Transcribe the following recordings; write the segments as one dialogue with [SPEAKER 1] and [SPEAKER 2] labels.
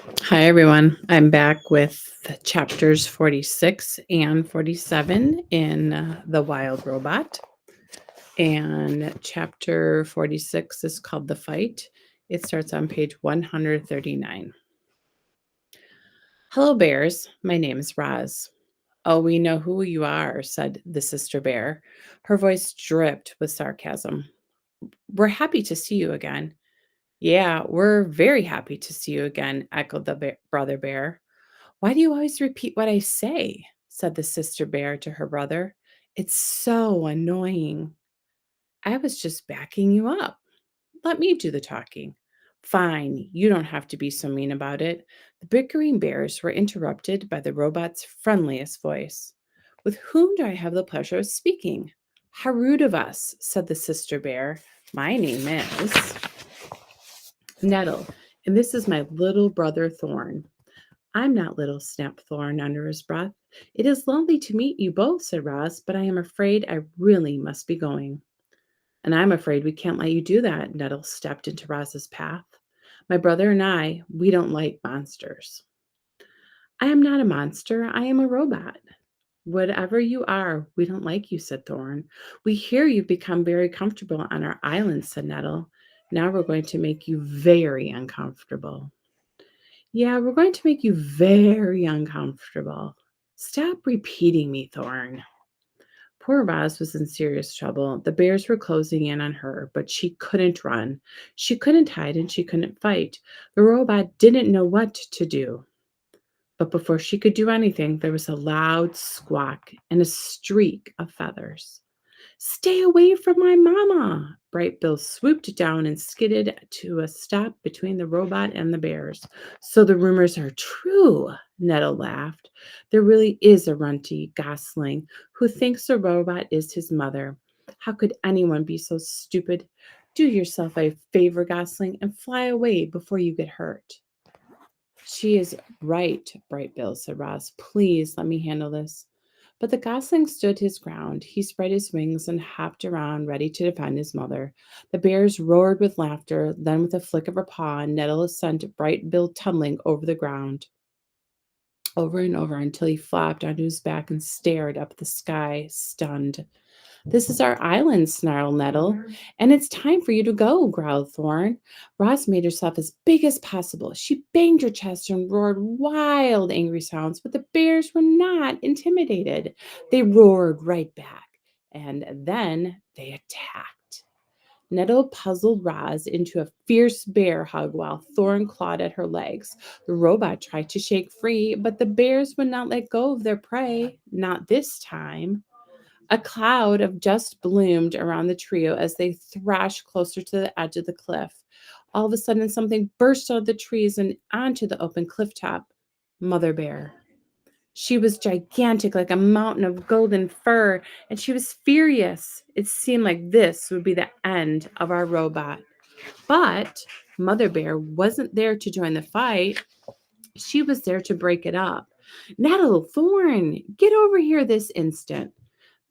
[SPEAKER 1] Hi, everyone. I'm back with chapters 46 and 47 in The Wild Robot. And chapter 46 is called The Fight. It starts on page 139. Hello, bears. My name is Roz. Oh, we know who you are, said the sister bear. Her voice dripped with sarcasm. We're happy to see you again. Yeah, we're very happy to see you again, echoed the brother bear. Why do you always repeat what I say? Said the sister bear to her brother. It's so annoying. I was just backing you up. Let me do the talking. Fine, you don't have to be so mean about it. The bickering bears were interrupted by the robot's friendliest voice. With whom do I have the pleasure of speaking? How rude of us, said the sister bear. My name is Nettle, and this is my little brother Thorn. I'm not little, snapped Thorn under his breath. It is lovely to meet you both, said Roz, but I am afraid I really must be going. And I'm afraid we can't let you do that, Nettle stepped into Roz's path. My brother and we don't like monsters. I am not a monster, I am a robot. Whatever you are, we don't like you, said Thorn. We hear you've become very comfortable on our island, said Nettle. Now we're going to make you very uncomfortable. Yeah, we're going to make you very uncomfortable. Stop repeating me, Thorn. Poor Roz was in serious trouble. The bears were closing in on her, but she couldn't run. She couldn't hide and she couldn't fight. The robot didn't know what to do. But before she could do anything, there was a loud squawk and a streak of feathers. Stay away from my mama! Bright Bill swooped down and skidded to a stop between the robot and the bears. So the rumors are true, Nettle laughed. There really is a runty gosling who thinks the robot is his mother. How could anyone be so stupid? Do yourself a favor, Gosling, and fly away before you get hurt. She is right, Bright Bill, said Roz. Please let me handle this. But the gosling stood his ground. He spread his wings and hopped around, ready to defend his mother. The bears roared with laughter. Then, with a flick of her paw, Nettle sent Bright Bill tumbling over the ground, over and over, until he flopped onto his back and stared up at the sky, stunned. This is our island, snarled Nettle, and it's time for you to go, growled Thorn. Roz made herself as big as possible. She banged her chest and roared wild, angry sounds, but the bears were not intimidated. They roared right back, and then they attacked. Nettle puzzled Roz into a fierce bear hug while Thorn clawed at her legs. The robot tried to shake free, but the bears would not let go of their prey, not this time. A cloud of dust bloomed around the trio as they thrashed closer to the edge of the cliff. All of a sudden, something burst out of the trees and onto the open cliff top. Mother Bear. She was gigantic, like a mountain of golden fur, and she was furious. It seemed like this would be the end of our robot. But Mother Bear wasn't there to join the fight. She was there to break it up. Nettle, Thorn, get over here this instant.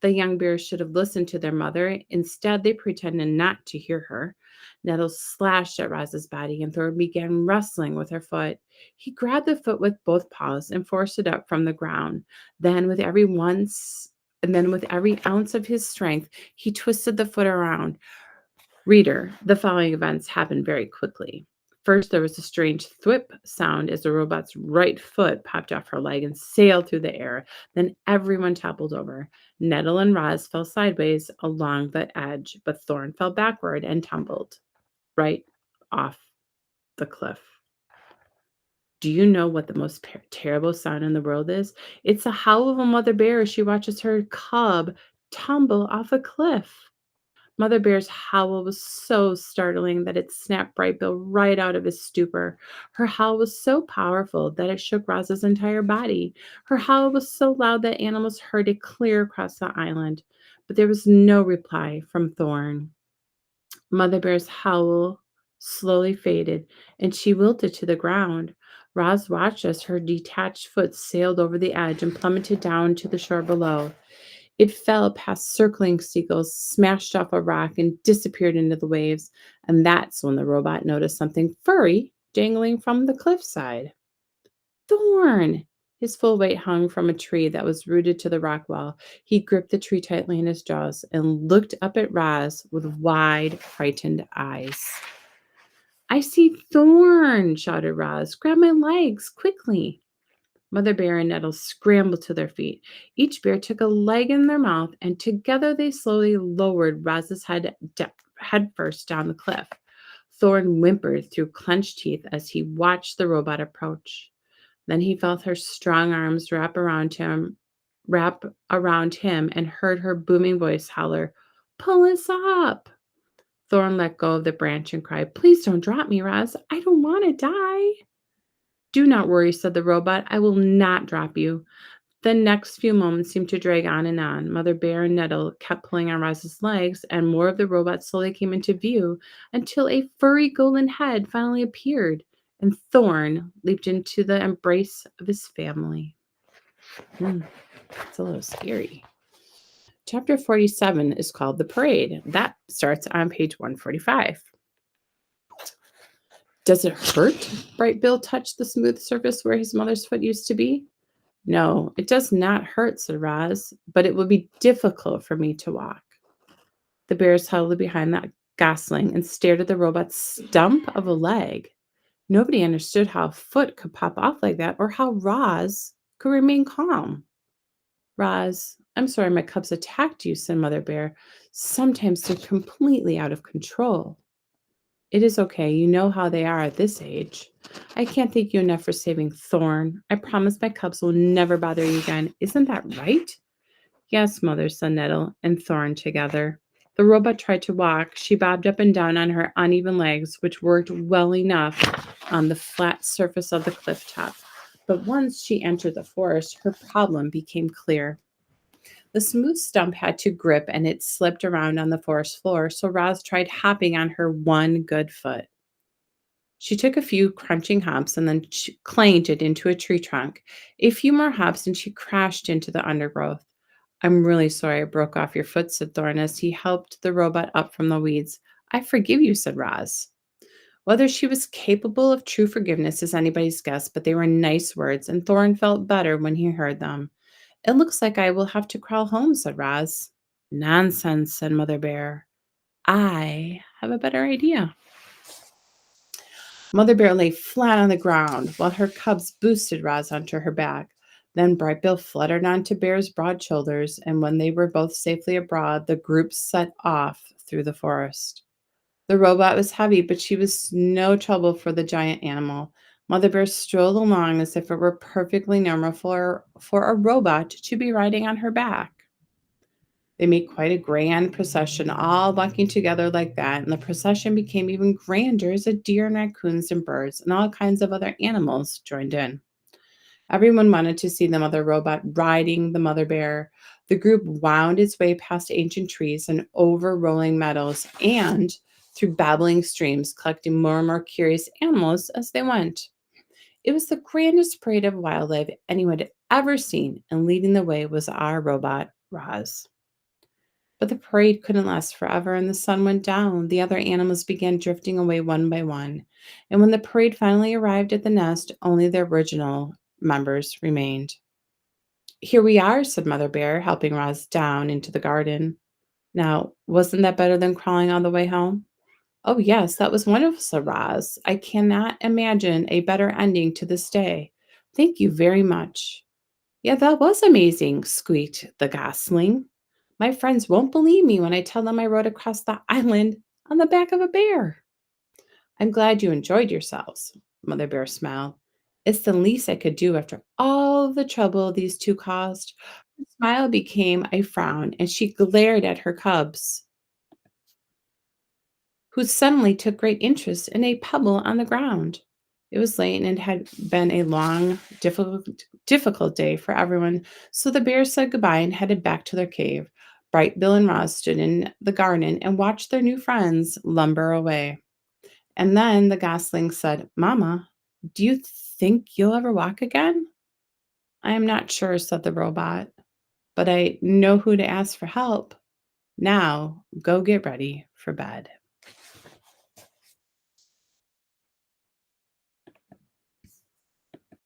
[SPEAKER 1] The young bears should have listened to their mother. Instead, they pretended not to hear her. Nettle slashed at Roz's body, and Thor began wrestling with her foot. He grabbed the foot with both paws and forced it up from the ground. Then, with every once, and then with every ounce of his strength, he twisted the foot around. Reader, the following events happened very quickly. First, there was a strange thwip sound as the robot's right foot popped off her leg and sailed through the air. Then everyone toppled over. Nettle and Roz fell sideways along the edge, but Thorn fell backward and tumbled right off the cliff. Do you know what the most terrible sound in the world is? It's the howl of a mother bear as she watches her cub tumble off a cliff. Mother Bear's howl was so startling that it snapped Brightbill right out of his stupor. Her howl was so powerful that it shook Roz's entire body. Her howl was so loud that animals heard it clear across the island. But there was no reply from Thorn. Mother Bear's howl slowly faded, and she wilted to the ground. Roz watched as her detached foot sailed over the edge and plummeted down to the shore below. It fell past circling seagulls, smashed off a rock, and disappeared into the waves. And that's when the robot noticed something furry dangling from the cliffside. Thorn! His full weight hung from a tree that was rooted to the rock wall. He gripped the tree tightly in his jaws and looked up at Roz with wide, frightened eyes. I see Thorn, shouted Roz. Grab my legs, quickly. Mother Bear and Nettle scrambled to their feet. Each bear took a leg in their mouth, and together they slowly lowered Roz's head first down the cliff. Thorn whimpered through clenched teeth as he watched the robot approach. Then he felt her strong arms wrap around him and heard her booming voice holler, "Pull us up!" Thorn let go of the branch and cried, "Please don't drop me, Roz. I don't want to die." "Do not worry," said the robot. "I will not drop you." The next few moments seemed to drag on and on. Mother Bear and Nettle kept pulling on Roz's legs, and more of the robot slowly came into view until a furry golden head finally appeared, and Thorn leaped into the embrace of his family. It's a little scary. Chapter 47 is called The Parade. That starts on page 145. Does it hurt? Bright Bill touched the smooth surface where his mother's foot used to be. No, it does not hurt, said Roz, but it will be difficult for me to walk. The bears huddled behind the gosling and stared at the robot's stump of a leg. Nobody understood how a foot could pop off like that or how Roz could remain calm. Roz, I'm sorry my cubs attacked you, said Mother Bear. Sometimes they're completely out of control. It is okay. You know how they are at this age. I can't thank you enough for saving Thorn. I promise my cubs will never bother you again. Isn't that right? Yes, Mother, said Nettle and Thorn together. The robot tried to walk. She bobbed up and down on her uneven legs, which worked well enough on the flat surface of the cliff top. But once she entered the forest, her problem became clear. The smooth stump had to grip and it slipped around on the forest floor, so Roz tried hopping on her one good foot. She took a few crunching hops and then clanged it into a tree trunk. A few more hops and she crashed into the undergrowth. I'm really sorry I broke off your foot, said Thorn as he helped the robot up from the weeds. I forgive you, said Roz. Whether she was capable of true forgiveness is anybody's guess, but they were nice words, and Thorn felt better when he heard them. It looks like I will have to crawl home, said Roz. Nonsense, said Mother Bear. I have a better idea. Mother Bear lay flat on the ground while her cubs boosted Roz onto her back. Then Bright Bill fluttered onto Bear's broad shoulders, and when they were both safely abroad, the group set off through the forest. The robot was heavy, but she was no trouble for the giant animal. Mother Bear strolled along as if it were perfectly normal for a robot to be riding on her back. They made quite a grand procession, all walking together like that, and the procession became even grander as the deer and raccoons and birds and all kinds of other animals joined in. Everyone wanted to see the mother robot riding the mother bear. The group wound its way past ancient trees and over rolling meadows and through babbling streams, collecting more and more curious animals as they went. It was the grandest parade of wildlife anyone had ever seen, and leading the way was our robot, Roz. But the parade couldn't last forever, and the sun went down. The other animals began drifting away one by one. And when the parade finally arrived at the nest, only the original members remained. Here we are, said Mother Bear, helping Roz down into the garden. Now, wasn't that better than crawling all the way home? Oh, yes, that was wonderful, said Roz. I cannot imagine a better ending to this day. Thank you very much. Yeah, that was amazing, squeaked the gosling. My friends won't believe me when I tell them I rode across the island on the back of a bear. I'm glad you enjoyed yourselves, Mother Bear smiled. It's the least I could do after all the trouble these two caused. Her smile became a frown, and she glared at her cubs, who suddenly took great interest in a pebble on the ground. It was late and it had been a long, difficult day for everyone, so the bears said goodbye and headed back to their cave. Bright Bill and Roz stood in the garden and watched their new friends lumber away. And then the gosling said, Mama, do you think you'll ever walk again? I am not sure, said the robot, but I know who to ask for help. Now, go get ready for bed.